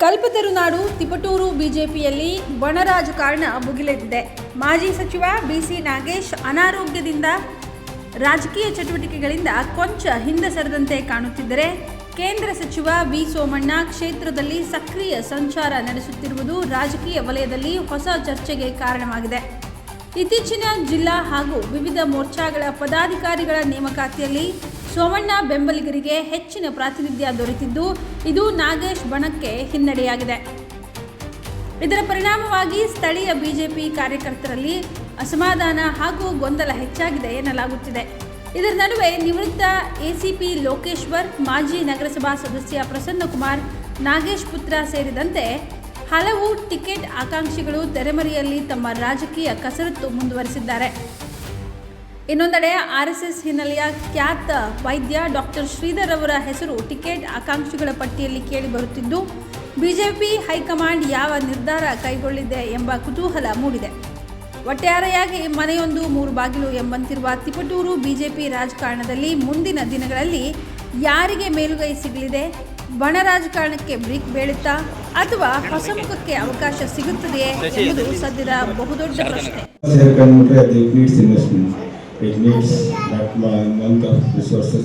ಕಲ್ಪತರುನಾಡು ತಿಪಟೂರು ಬಿಜೆಪಿಯಲ್ಲಿ ಬಣ ರಾಜಕಾರಣ ಭುಗಿಲೆದ್ದಿದೆ. ಮಾಜಿ ಸಚಿವ ಬಿಸಿ ನಾಗೇಶ್ ಅನಾರೋಗ್ಯದಿಂದ ರಾಜಕೀಯ ಚಟುವಟಿಕೆಗಳಿಂದ ಕೊಂಚ ಹಿಂದೆ ಸರಿದಂತೆ ಕಾಣುತ್ತಿದ್ದರೆ, ಕೇಂದ್ರ ಸಚಿವ ವಿ ಸೋಮಣ್ಣ ಕ್ಷೇತ್ರದಲ್ಲಿ ಸಕ್ರಿಯ ಸಂಚಾರ ನಡೆಸುತ್ತಿರುವುದು ರಾಜಕೀಯ ವಲಯದಲ್ಲಿ ಹೊಸ ಚರ್ಚೆಗೆ ಕಾರಣವಾಗಿದೆ. ಇತ್ತೀಚಿನ ಜಿಲ್ಲಾ ಹಾಗೂ ವಿವಿಧ ಮೋರ್ಚಾಗಳ ಪದಾಧಿಕಾರಿಗಳ ನೇಮಕಾತಿಯಲ್ಲಿ ಸೋಮಣ್ಣ ಬೆಂಬಲಿಗರಿಗೆ ಹೆಚ್ಚಿನ ಪ್ರಾತಿನಿಧ್ಯ ದೊರೆತಿದ್ದು, ಇದು ನಾಗೇಶ್ ಬಣಕ್ಕೆ ಹಿನ್ನಡೆಯಾಗಿದೆ. ಇದರ ಪರಿಣಾಮವಾಗಿ ಸ್ಥಳೀಯ ಬಿಜೆಪಿ ಕಾರ್ಯಕರ್ತರಲ್ಲಿ ಅಸಮಾಧಾನ ಹಾಗೂ ಗೊಂದಲ ಹೆಚ್ಚಾಗಿದೆ ಎನ್ನಲಾಗುತ್ತಿದೆ. ಇದರ ನಡುವೆ ನಿವೃತ್ತ ಎಸಿಪಿ ಲೋಕೇಶ್ವರ್, ಮಾಜಿ ನಗರಸಭಾ ಸದಸ್ಯ ಪ್ರಸನ್ನಕುಮಾರ್, ನಾಗೇಶ್ ಪುತ್ರ ಸೇರಿದಂತೆ ಹಲವು ಟಿಕೆಟ್ ಆಕಾಂಕ್ಷಿಗಳು ತೆರೆಮರೆಯಲ್ಲಿ ತಮ್ಮ ರಾಜಕೀಯ ಕಸರತ್ತು ಮುಂದುವರೆಸಿದ್ದಾರೆ. ಇನ್ನೊಂದೆಡೆ ಆರ್ಎಸ್ಎಸ್ ಹಿನ್ನೆಲೆಯ ಖ್ಯಾತ ವೈದ್ಯ ಡಾಕ್ಟರ್ ಶ್ರೀಧರ್ ಅವರ ಹೆಸರು ಟಿಕೆಟ್ ಆಕಾಂಕ್ಷಿಗಳ ಪಟ್ಟಿಯಲ್ಲಿ ಕೇಳಿಬರುತ್ತಿದ್ದು, ಬಿಜೆಪಿ ಹೈಕಮಾಂಡ್ ಯಾವ ನಿರ್ಧಾರ ಕೈಗೊಳ್ಳಿದೆ ಎಂಬ ಕುತೂಹಲ ಮೂಡಿದೆ. ಒಟ್ಟಾರೆಯಾಗಿ ಮನೆಯೊಂದು ಮೂರು ಬಾಗಿಲು ಎಂಬಂತಿರುವ ತಿಪಟೂರು ಬಿಜೆಪಿ ರಾಜಕಾರಣದಲ್ಲಿ ಮುಂದಿನ ದಿನಗಳಲ್ಲಿ ಯಾರಿಗೆ ಮೇಲುಗೈ ಸಿಗಲಿದೆ? ಬಣ ರಾಜಕಾರಣಕ್ಕೆ ಬ್ರೇಕ್ ಬೀಳುತ್ತಾ ಅಥವಾ ಹೊಸ ಮುಖಕ್ಕೆ ಅವಕಾಶ ಸಿಗುತ್ತದೆಯೇ ಎಂಬುದು ಸದ್ಯದ ಬಹುದೊಡ್ಡ ಪ್ರಶ್ನೆ. It needs that amount of resources.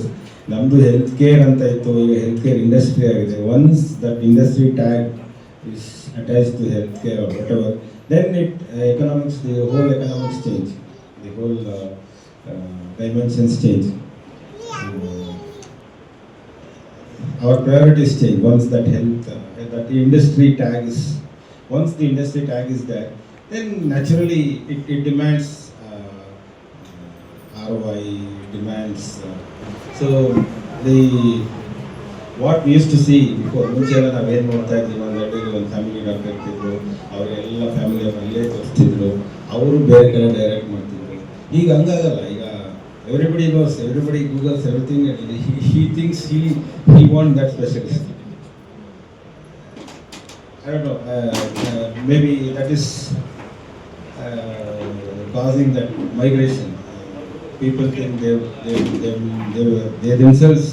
ನಮ್ಮದು ಹೆಲ್ತ್ ಕೇರ್ ಅಂತ ಇತ್ತು, ಈಗ ಹೆಲ್ತ್ ಕೇರ್ ಇಂಡಸ್ಟ್ರಿ ಆಗಿದೆ. Once that industry tag is attach to health care or whatever, then it economics, the whole economics change, the whole dimensions change. Our priorities change once that health, that industry tag is, once the industry tag is there, then naturally it demands ROI, demands. So what we used to see before, ಮುಂಚೆಲ್ಲ ನಾವೇನು ನೋಡ್ತಾ ಇದ್ದೀವಿ, ಒಂದು family doctor ಇರ್ತಿದ್ರು, ಅವರೆಲ್ಲ family ಅಲ್ಲೇ ತೋರಿಸ್ತಿದ್ರು, ಅವರು ಬೇರೆ ಕಡೆ ಡೈರೆಕ್ಟ್ ಮಾಡ್ತಿದ್ರು. ಈಗ ಹಂಗಾಗಲ್ಲ. ಈಗ everybody knows, everybody googles everything, and he thinks he want that specialist. I don't know, maybe that is causing that migration. People think they themselves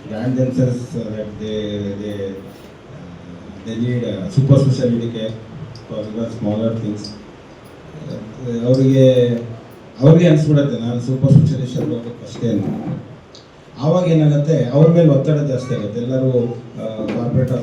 brand themselves that they need super specialty care for even smaller things. ಅವ್ರಿಗೆ ಅನಿಸ್ಬಿಡುತ್ತೆ, ನಾನು super specialist ಆಗಬೇಕು ಅಷ್ಟೇ ಅಂತ. ಆವಾಗ ಏನಾಗುತ್ತೆ, ಅವ್ರ ಮೇಲೆ ಒತ್ತಡ ಜಾಸ್ತಿ ಆಗುತ್ತೆ. ಎಲ್ಲರೂ ಕಾರ್ಪೊರೇಟ್